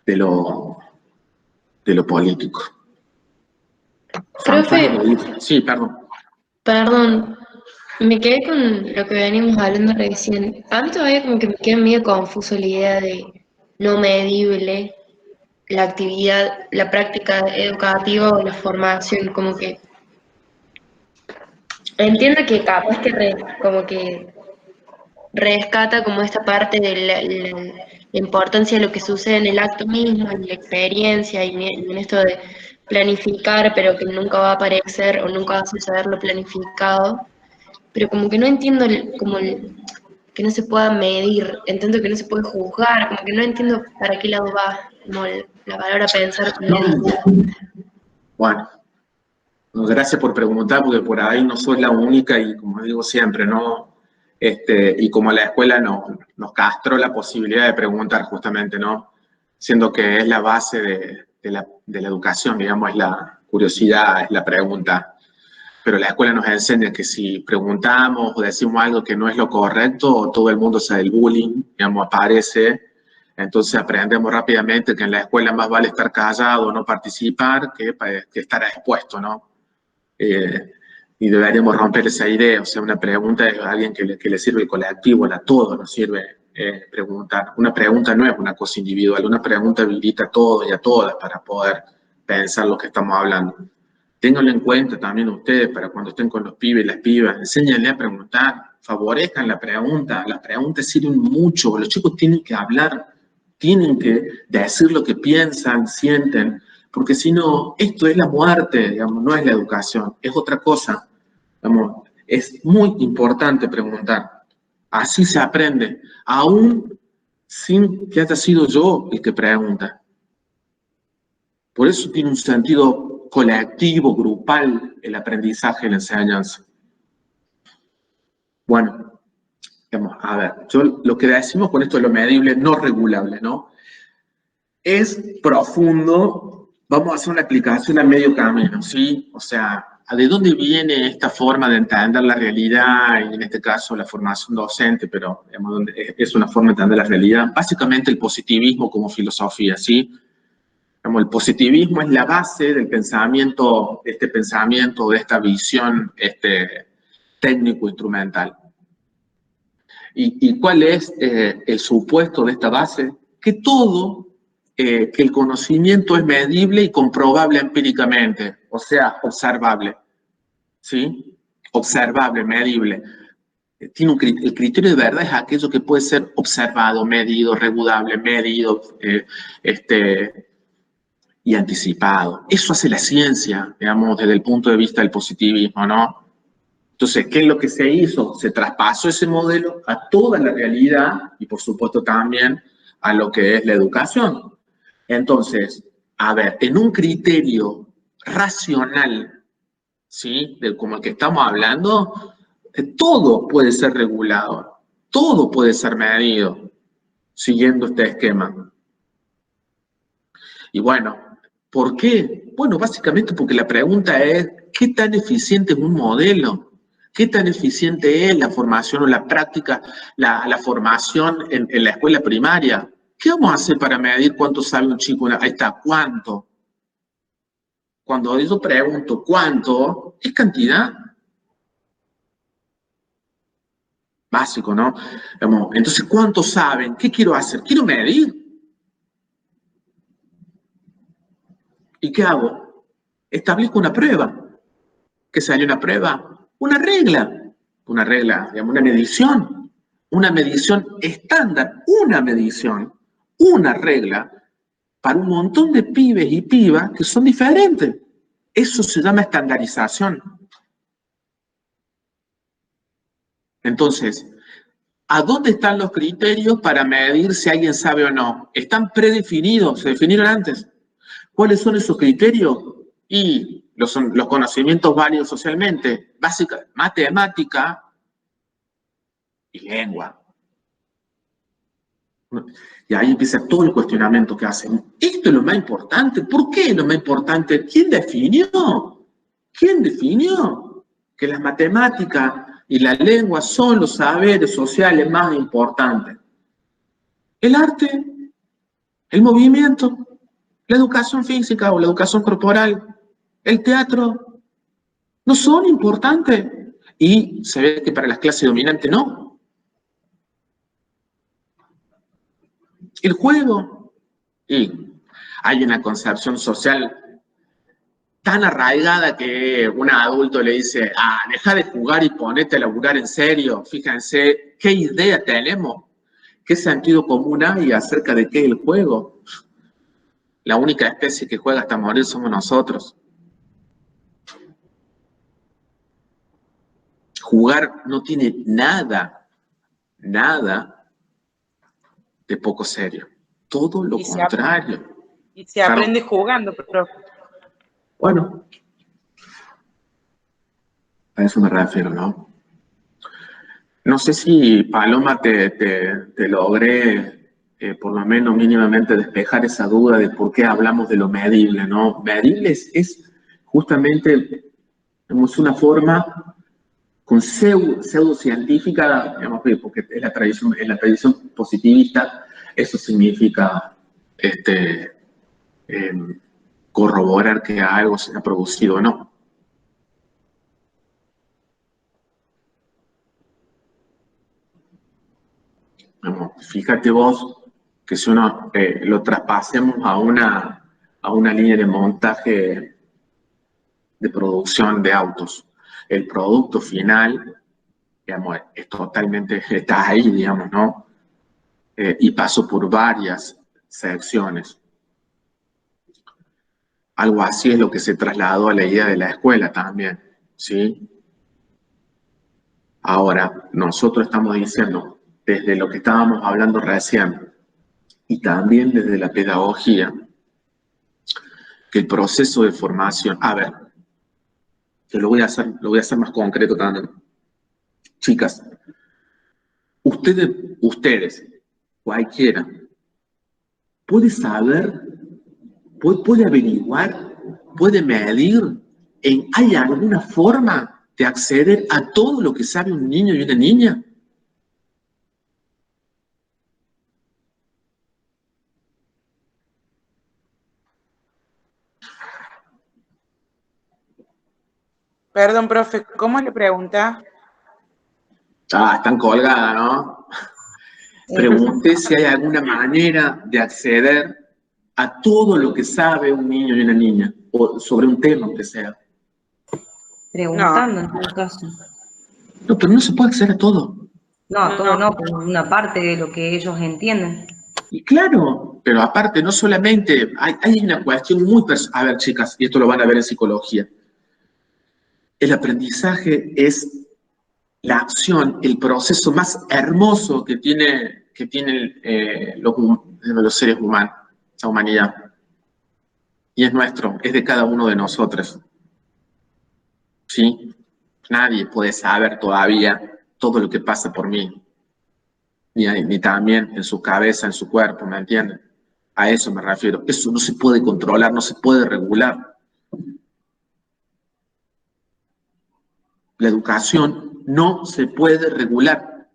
de lo político. Profe, Sí, perdón. perdón, me quedé con lo que venimos hablando recién. A mí todavía como que me queda medio confuso la idea de no medible, la actividad, la práctica educativa o la formación, como que entiendo que capaz que como que rescata como esta parte de la importancia de lo que sucede en el acto mismo, en la experiencia y en esto de planificar, pero que nunca va a aparecer o nunca va a suceder lo planificado. Pero como que no entiendo que no se pueda medir, entiendo que no se puede juzgar, como que no entiendo para qué lado va, como la palabra pensar con medida. Bueno, gracias por preguntar, porque por ahí no soy la única y como digo siempre, ¿no? Y como la escuela nos castró la posibilidad de preguntar justamente, ¿no? Siendo que es la base de la educación, digamos, es la curiosidad, es la pregunta. Pero la escuela nos enseña que si preguntamos o decimos algo que no es lo correcto, todo el mundo sabe el bullying, digamos, aparece. Entonces aprendemos rápidamente que en la escuela más vale estar callado o no participar que estar expuesto, ¿no? Y deberíamos romper esa idea. O sea, una pregunta es a alguien que le sirve el colectivo, a todos nos sirve preguntar. Una pregunta no es una cosa individual, una pregunta habilita a todos y a todas para poder pensar lo que estamos hablando. Ténganlo en cuenta también ustedes para cuando estén con los pibes y las pibas, enséñenle a preguntar, favorezcan la pregunta, las preguntas sirven mucho, los chicos tienen que hablar, tienen que decir lo que piensan, sienten, porque si no, esto es la muerte, digamos, no es la educación, es otra cosa. Digamos, es muy importante preguntar, así se aprende, aún sin que haya sido yo el que pregunta. Por eso tiene un sentido colectivo, grupal, el aprendizaje y la enseñanza. Bueno, a ver, lo que decimos con esto de lo medible, no regulable, ¿no? Es profundo, vamos a hacer una aplicación a medio camino, ¿sí? O sea, ¿de dónde viene esta forma de entender la realidad y en este caso la formación docente, pero digamos, es una forma de entender la realidad? Básicamente el positivismo como filosofía, ¿sí? El positivismo es la base del pensamiento, de esta visión técnico-instrumental. ¿Y cuál es el supuesto de esta base? Que que el conocimiento es medible y comprobable empíricamente, o sea, observable, ¿sí? Observable, medible. El criterio de verdad es aquello que puede ser observado, medido, regulable, medido, y anticipado. Eso hace la ciencia, digamos, desde el punto de vista del positivismo, ¿no? Entonces, ¿qué es lo que se hizo? Se traspasó ese modelo a toda la realidad y, por supuesto, también a lo que es la educación. Entonces, a ver, en un criterio racional, ¿sí? Como el que estamos hablando, todo puede ser regulado, todo puede ser medido siguiendo este esquema. Y bueno, ¿por qué? Bueno, básicamente porque la pregunta es, ¿qué tan eficiente es un modelo? ¿Qué tan eficiente es la formación o la práctica, la formación en la escuela primaria? ¿Qué vamos a hacer para medir cuánto sabe un chico? Ahí está, ¿cuánto? Cuando yo pregunto cuánto, es cantidad. Básico, ¿no? Entonces, ¿cuánto saben? ¿Qué quiero hacer? Quiero medir. ¿Y qué hago? Establezco una prueba. ¿Qué sale una prueba? Una regla, digamos, una medición estándar, una regla para un montón de pibes y pibas que son diferentes. Eso se llama estandarización. Entonces, ¿a dónde están los criterios para medir si alguien sabe o no? Están predefinidos, se definieron antes. ¿Cuáles son esos criterios? Y los conocimientos válidos socialmente, básica, matemática y lengua. Y ahí empieza todo el cuestionamiento que hacen. ¿Esto es lo más importante? ¿Por qué es lo más importante? ¿Quién definió? ¿Quién definió que las matemáticas y la lengua son los saberes sociales más importantes? El arte, el movimiento, la educación física o la educación corporal, el teatro, no son importantes. Y se ve que para las clases dominantes no. El juego. Y hay una concepción social tan arraigada que un adulto le dice, deja de jugar y ponete a laburar en serio. Fíjense qué idea tenemos, qué sentido común hay acerca de qué es el juego. La única especie que juega hasta morir somos nosotros. Jugar no tiene nada de poco serio. Todo lo contrario. Y se aprende jugando, profe. Bueno, a eso me refiero, ¿no? No sé si, Paloma, te logré, por lo menos mínimamente, despejar esa duda de por qué hablamos de lo medible, ¿no? Medible es justamente, digamos, una forma con pseudocientífica, digamos, porque en la tradición positivista, eso significa corroborar que algo se ha producido o no. Fíjate vos que si uno lo traspasemos a una línea de montaje de producción de autos, el producto final, digamos, es totalmente, está ahí, digamos, ¿no? Y pasó por varias secciones. Algo así es lo que se trasladó a la idea de la escuela también, ¿sí? Ahora, nosotros estamos diciendo, desde lo que estábamos hablando recién, y también desde la pedagogía, que el proceso de formación, a ver, que lo voy a hacer más concreto también. Chicas, ustedes, cualquiera, puede saber, puede averiguar, puede medir, ¿hay alguna forma de acceder a todo lo que sabe un niño y una niña? Perdón, profe, ¿cómo le pregunta? Están colgadas, ¿no? Pregunté si hay alguna manera de acceder a todo lo que sabe un niño y una niña, o sobre un tema que sea. Preguntando en todo caso. No, pero no se puede acceder a todo. No, a todo no, pero una parte de lo que ellos entienden. Y claro, pero aparte, no solamente, hay una cuestión muy personal. A ver, chicas, y esto lo van a ver en psicología. El aprendizaje es la acción, el proceso más hermoso que tienen los seres humanos, la humanidad. Y es nuestro, es de cada uno de nosotros. ¿Sí? Nadie puede saber todavía todo lo que pasa por mí, ni también en su cabeza, en su cuerpo, ¿me entienden? A eso me refiero. Eso no se puede controlar, no se puede regular. La educación no se puede regular.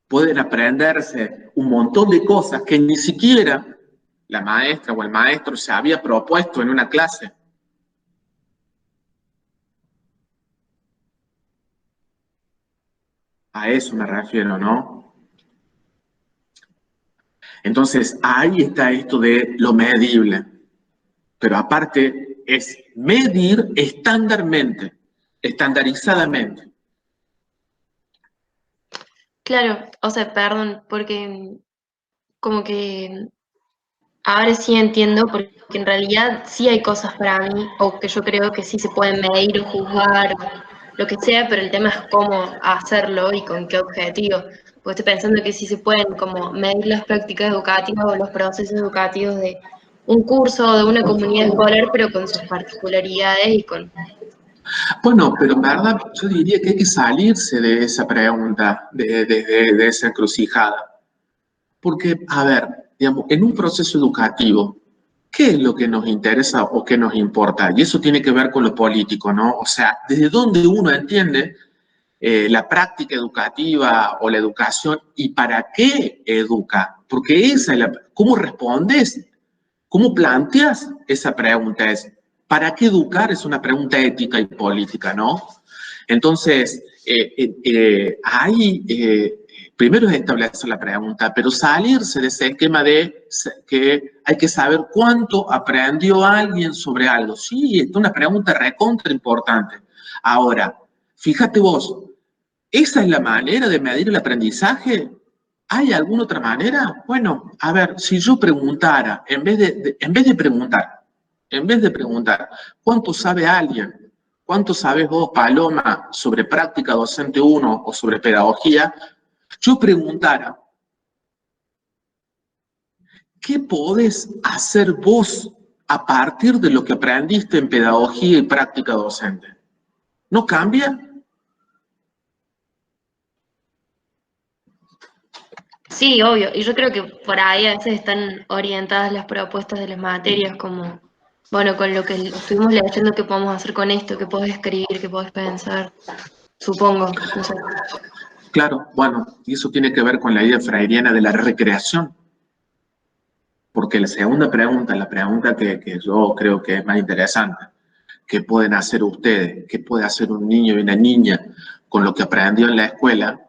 Pueden aprenderse un montón de cosas que ni siquiera la maestra o el maestro se había propuesto en una clase. A eso me refiero, ¿no? Entonces, ahí está esto de lo medible. Pero aparte es medir estándarmente, estandarizadamente. Claro, o sea, perdón, porque como que ahora sí entiendo, porque en realidad sí hay cosas para mí, o que yo creo que sí se pueden medir o juzgar, o lo que sea, pero el tema es cómo hacerlo y con qué objetivo. Porque estoy pensando que sí se pueden como medir las prácticas educativas o los procesos educativos de un curso o de una comunidad escolar, pero con sus particularidades y con... Bueno, pero en verdad yo diría que hay que salirse de esa pregunta, de esa encrucijada. Porque, a ver, digamos, en un proceso educativo, ¿qué es lo que nos interesa o qué nos importa? Y eso tiene que ver con lo político, ¿no? O sea, desde dónde uno entiende la práctica educativa o la educación y para qué educa. Porque esa es ¿cómo respondes? ¿Cómo planteas esa pregunta? ¿Para qué educar? Es una pregunta ética y política, ¿no? Entonces, ahí primero es establecer la pregunta, pero salirse de ese esquema de que hay que saber cuánto aprendió alguien sobre algo. Sí, es una pregunta recontra importante. Ahora, fíjate vos, ¿esa es la manera de medir el aprendizaje? ¿Hay alguna otra manera? Bueno, a ver, si yo preguntara, en vez de preguntar, ¿cuánto sabe alguien? ¿Cuánto sabes vos, Paloma, sobre práctica docente 1 o sobre pedagogía? Yo preguntara, ¿qué podés hacer vos a partir de lo que aprendiste en pedagogía y práctica docente? ¿No cambia? Sí, obvio, y yo creo que por ahí a veces están orientadas las propuestas de las materias como, bueno, con lo que estuvimos leyendo, qué podemos hacer con esto, qué podés escribir, qué podés pensar, supongo, no sé. Claro, bueno, y eso tiene que ver con la idea freiriana de la recreación. Porque la segunda pregunta, la pregunta que yo creo que es más interesante, ¿qué pueden hacer ustedes? ¿Qué puede hacer un niño y una niña con lo que aprendió en la escuela?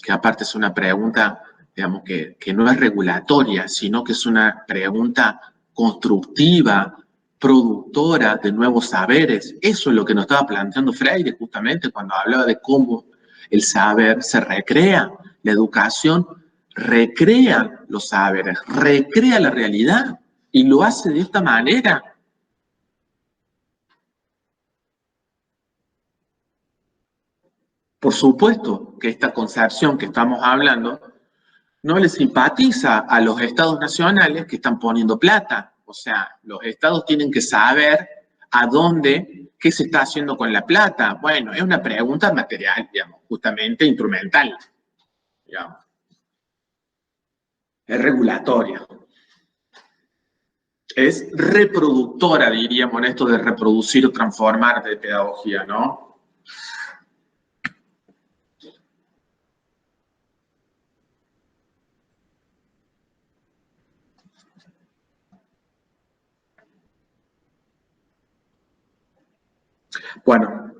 Que aparte es una pregunta, digamos, que no es regulatoria, sino que es una pregunta constructiva, productora de nuevos saberes. Eso es lo que nos estaba planteando Freire justamente cuando hablaba de cómo el saber se recrea, la educación recrea los saberes, recrea la realidad y lo hace de esta manera. Por supuesto que esta concepción que estamos hablando no le simpatiza a los estados nacionales que están poniendo plata. O sea, los estados tienen que saber a dónde, qué se está haciendo con la plata. Bueno, es una pregunta material, digamos, justamente instrumental, digamos. Es regulatoria. Es reproductora, diríamos, en esto de reproducir o transformar de pedagogía, ¿no? Bueno,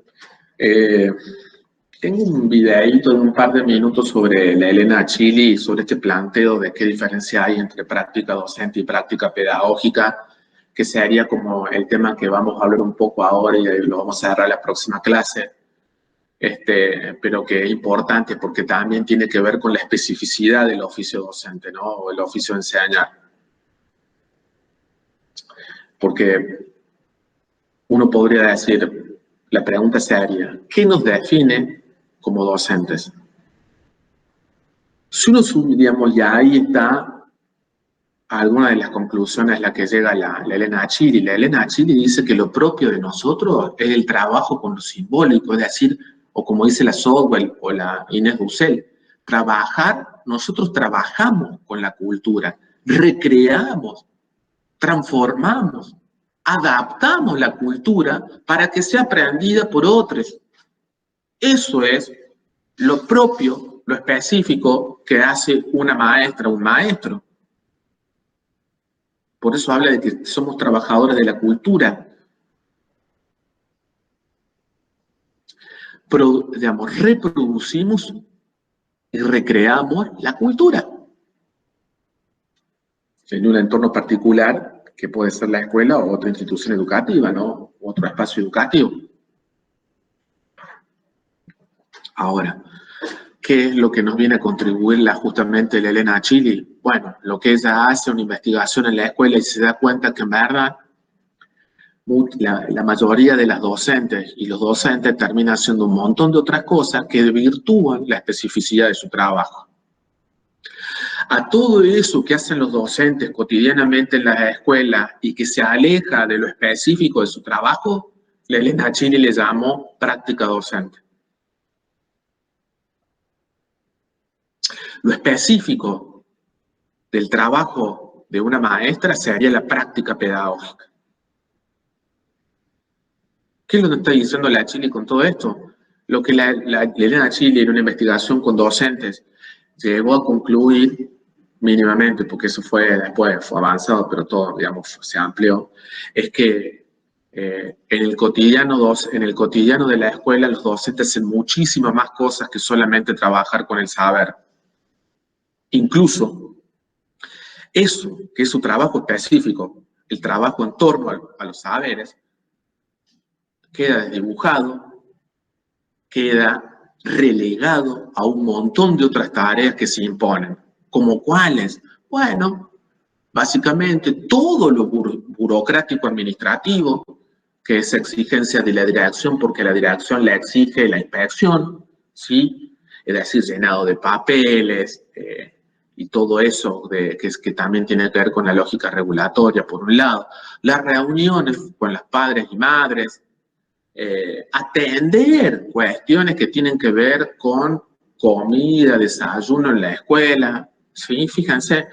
Tengo un videíto de un par de minutos sobre la Elena Achilli y sobre este planteo de qué diferencia hay entre práctica docente y práctica pedagógica, que sería como el tema que vamos a hablar un poco ahora y lo vamos a cerrar la próxima clase, pero que es importante porque también tiene que ver con la especificidad del oficio docente, ¿no? O el oficio de enseñar. Porque uno podría decir, la pregunta sería, ¿qué nos define como docentes? Si uno sube, digamos, ya ahí está alguna de las conclusiones a las que llega la Elena Achilli. La Elena Achilli dice que lo propio de nosotros es el trabajo con lo simbólico, es decir, o como dice la Sowell o la Inés Dussel, nosotros trabajamos con la cultura, recreamos, transformamos, adaptamos la cultura para que sea aprendida por otros. Eso es lo propio, lo específico que hace una maestra, un maestro. Por eso habla de que somos trabajadores de la cultura. Pero, digamos, reproducimos y recreamos la cultura. En un entorno particular, que puede ser la escuela o otra institución educativa, ¿no? Otro espacio educativo. Ahora, ¿qué es lo que nos viene a contribuir justamente la Elena Achilli? Bueno, lo que ella hace una investigación en la escuela y se da cuenta que en verdad la mayoría de las docentes y los docentes terminan haciendo un montón de otras cosas que desvirtúan la especificidad de su trabajo. A todo eso que hacen los docentes cotidianamente en las escuelas y que se aleja de lo específico de su trabajo, la Elena Achilli le llamó práctica docente. Lo específico del trabajo de una maestra sería la práctica pedagógica. ¿Qué es lo que está diciendo la Achilli con todo esto? Lo que la Elena Achilli en una investigación con docentes llegó a concluir mínimamente, porque eso después fue avanzado, pero todo, digamos, se amplió, es que en el cotidiano de la escuela los docentes hacen muchísimas más cosas que solamente trabajar con el saber. Incluso eso, que es su trabajo específico, el trabajo en torno a los saberes, queda desdibujado, queda relegado a un montón de otras tareas que se imponen. ¿Como cuáles? Bueno, básicamente todo lo burocrático administrativo, que es exigencia de la dirección porque la dirección le exige la inspección, ¿sí? Es decir, llenado de papeles y todo eso que también tiene que ver con la lógica regulatoria, por un lado. Las reuniones con los padres y madres, atender cuestiones que tienen que ver con comida, desayuno en la escuela, ¿sí? Fíjense,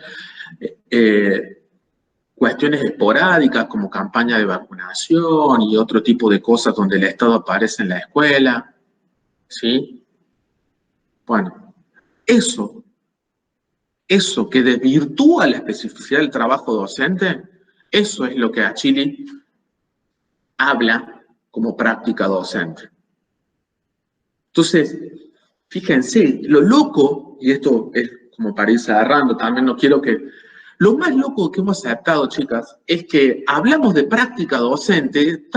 cuestiones esporádicas como campaña de vacunación y otro tipo de cosas donde el Estado aparece en la escuela, ¿sí? Bueno, eso que desvirtúa la especificidad del trabajo docente, eso es lo que Achilli habla como práctica docente. Entonces, fíjense, lo loco, y esto es como para ir cerrando, también no quiero que... Lo más loco que hemos aceptado, chicas, es que hablamos de práctica docente,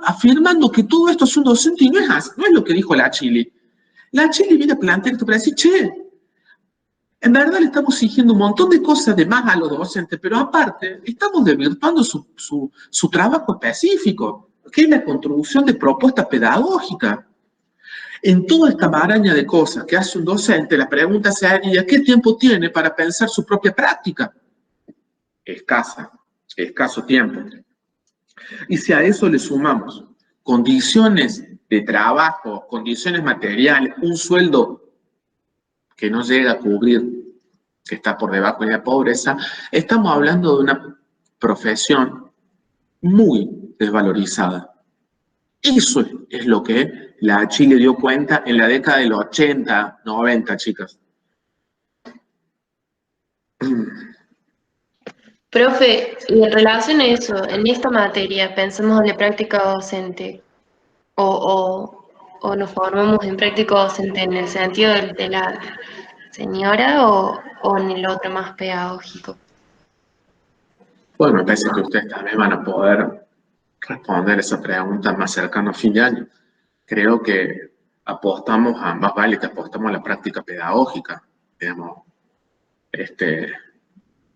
afirmando que todo esto es un docente y no es lo que dijo la Achilli. La Achilli viene a plantear esto para decir, che, en verdad le estamos exigiendo un montón de cosas de más a los docentes, pero aparte estamos desvirtuando su trabajo específico, que es la construcción de propuestas pedagógicas. En toda esta maraña de cosas que hace un docente, la pregunta sería, ¿qué tiempo tiene para pensar su propia práctica? Escaso tiempo. Y si a eso le sumamos condiciones de trabajo, condiciones materiales, un sueldo que no llega a cubrir, que está por debajo de la pobreza, estamos hablando de una profesión muy desvalorizada. Eso es lo que la Achilli dio cuenta en la década de los 80, 90, chicas. Profe, y en relación a eso, en esta materia, pensemos en la práctica docente, o o nos formamos en práctica docente en el sentido de la señora o en el otro más pedagógico? Bueno, me parece que ustedes también van a poder responder esa pregunta más cercano a fin de año. Creo que apostamos a, más vale que apostamos a la práctica pedagógica, digamos,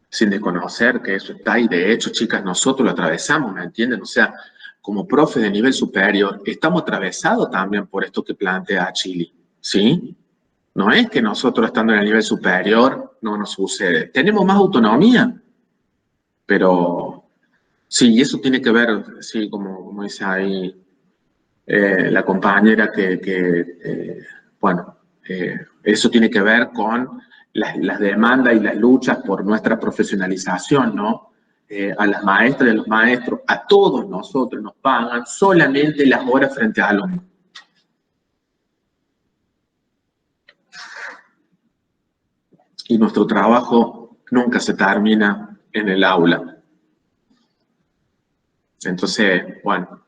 sin desconocer que eso está, y de hecho, chicas, nosotros lo atravesamos, ¿me entienden? O sea, como profes de nivel superior, estamos atravesados también por esto que plantea Chile, ¿sí? No es que nosotros estando en el nivel superior no nos sucede. Tenemos más autonomía, pero sí, eso tiene que ver, sí, como dice ahí la compañera, bueno, eso tiene que ver con las demandas y las luchas por nuestra profesionalización, ¿no? A las maestras y a los maestros, a todos nosotros nos pagan solamente las horas frente al alumno. Y nuestro trabajo nunca se termina en el aula. Entonces, bueno,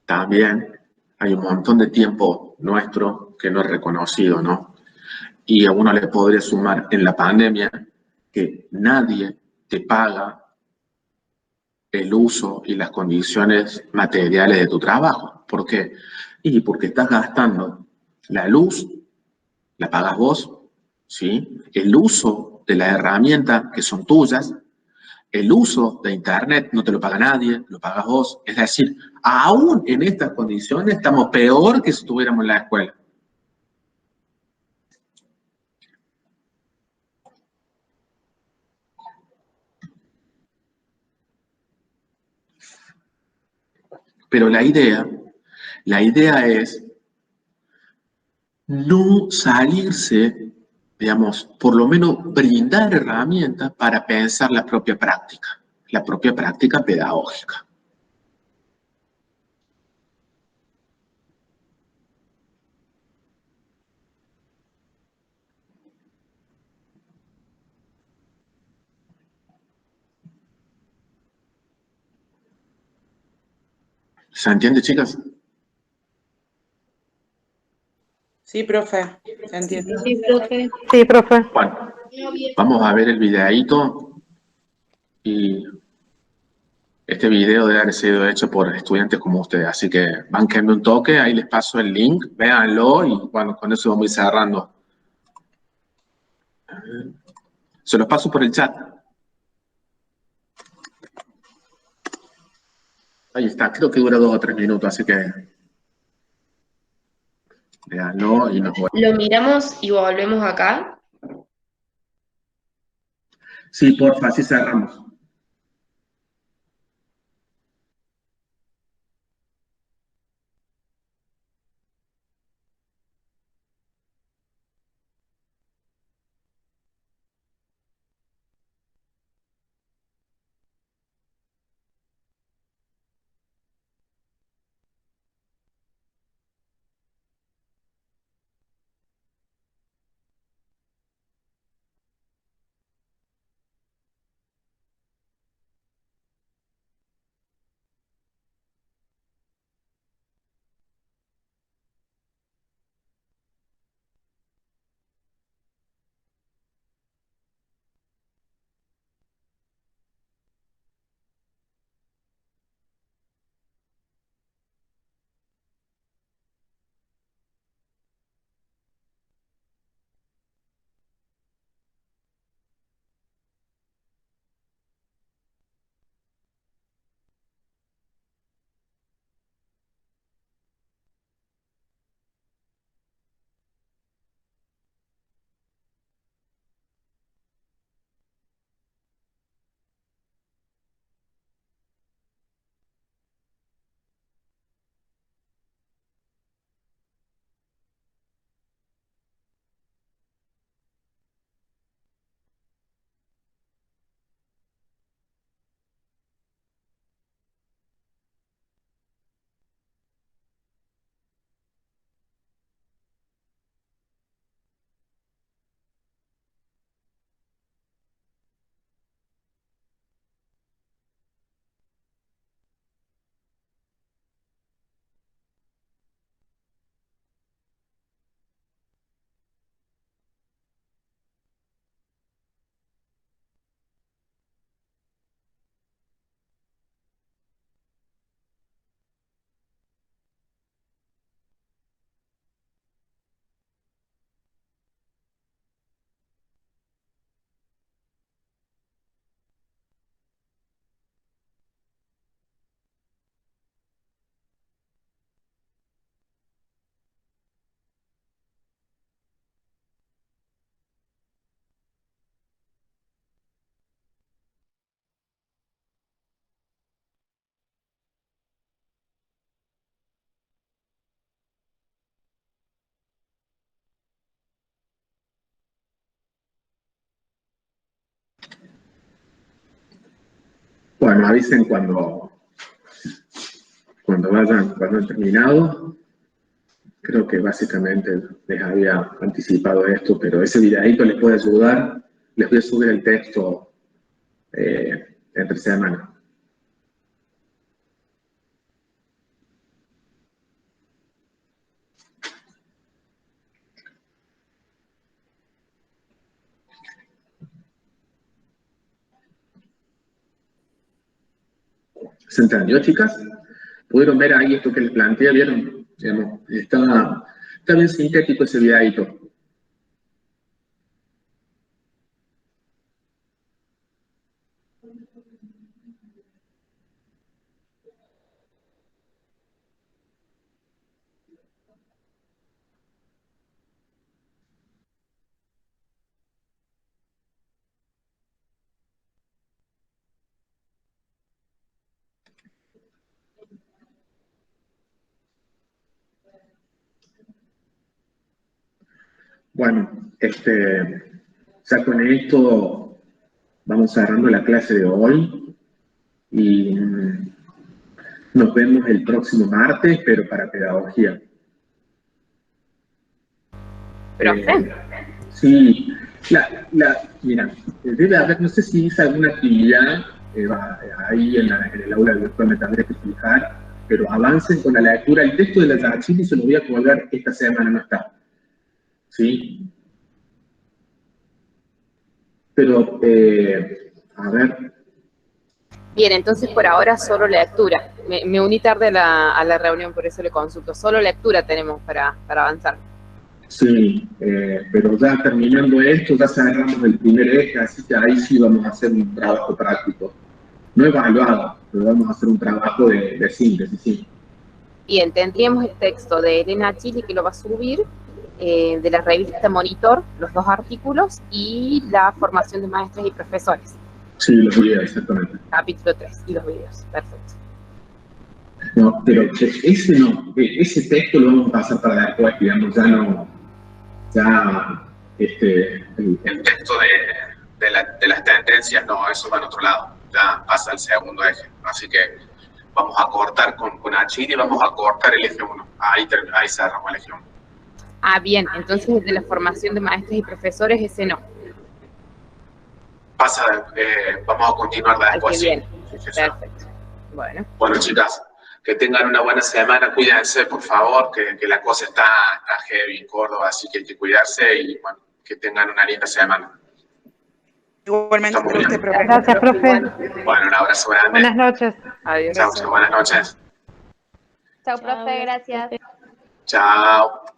también hay un montón de tiempo nuestro que no es reconocido, ¿no? Y a uno le podría sumar en la pandemia que nadie te paga el uso y las condiciones materiales de tu trabajo. ¿Por qué? Y porque estás gastando la luz, la pagas vos, ¿sí? El uso de las herramientas que son tuyas, el uso de Internet no te lo paga nadie, lo pagas vos. Es decir, aún en estas condiciones estamos peor que si estuviéramos en la escuela. Pero la idea es no salirse, digamos, por lo menos brindar herramientas para pensar la propia práctica pedagógica. ¿Se entiende, chicas? Sí, profe, se entiende. Sí, profe. Sí, profe. Bueno, vamos a ver el videíto, y este video debe haber sido hecho por estudiantes como ustedes, así que bánquenme un toque, ahí les paso el link, véanlo y bueno, con eso vamos a ir cerrando. Se los paso por el chat. Ahí está, creo que dura 2 o 3 minutos, así que véanlo y nos voy. Lo miramos y volvemos acá. Sí, porfa, así cerramos. me avisen cuando hayan terminado. Creo que básicamente les había anticipado esto, pero ese videíto les puede ayudar. Les voy a subir el texto entre semana. ¿Se entendió, chicas? ¿Pudieron ver ahí esto que les planteé? ¿Vieron? Digamos, está bien sintético ese videíto. Bueno, ya con esto vamos cerrando la clase de hoy y nos vemos el próximo martes, pero para pedagogía. ¿Profe? Sí, mira, debe haber, no sé si hice alguna actividad ahí en el aula virtual, me tendré que fijar, pero avancen con la lectura. El texto de la Yachini se lo voy a colgar esta semana, no está. ¿Sí? Pero, a ver. Bien, entonces por ahora solo lectura. Me uní tarde a la reunión, por eso le consulto. Solo lectura tenemos para avanzar. Sí, pero ya terminando esto, ya cerramos el primer eje, así que ahí sí vamos a hacer un trabajo práctico. No evaluado, pero vamos a hacer un trabajo de síntesis, sí. Bien, tendríamos el texto de Elena Chili, que lo va a subir, de la revista Monitor, los 2 artículos, y la formación de maestros y profesores. Sí, los videos, exactamente. Capítulo 3, y los videos, perfecto. No, pero ese texto lo vamos a pasar para después, digamos, el texto de las tendencias, no, eso va en otro lado, ya pasa al segundo eje, así que vamos a cortar con Achille y vamos a cortar el eje 1, ahí cerramos el eje 1. Ah, bien, entonces el de la formación de maestros y profesores, ese no. Vamos a continuar después. Bien, sí, perfecto. Bueno, chicas, que tengan una buena semana, cuídense, por favor, que la cosa está heavy en Córdoba, así que hay que cuidarse y bueno, que tengan una linda semana. Igualmente, profe. Gracias, profe. Bueno, un abrazo grande. Buenas noches. Adiós. Chao, buenas noches. Chao, profe, gracias. Chao.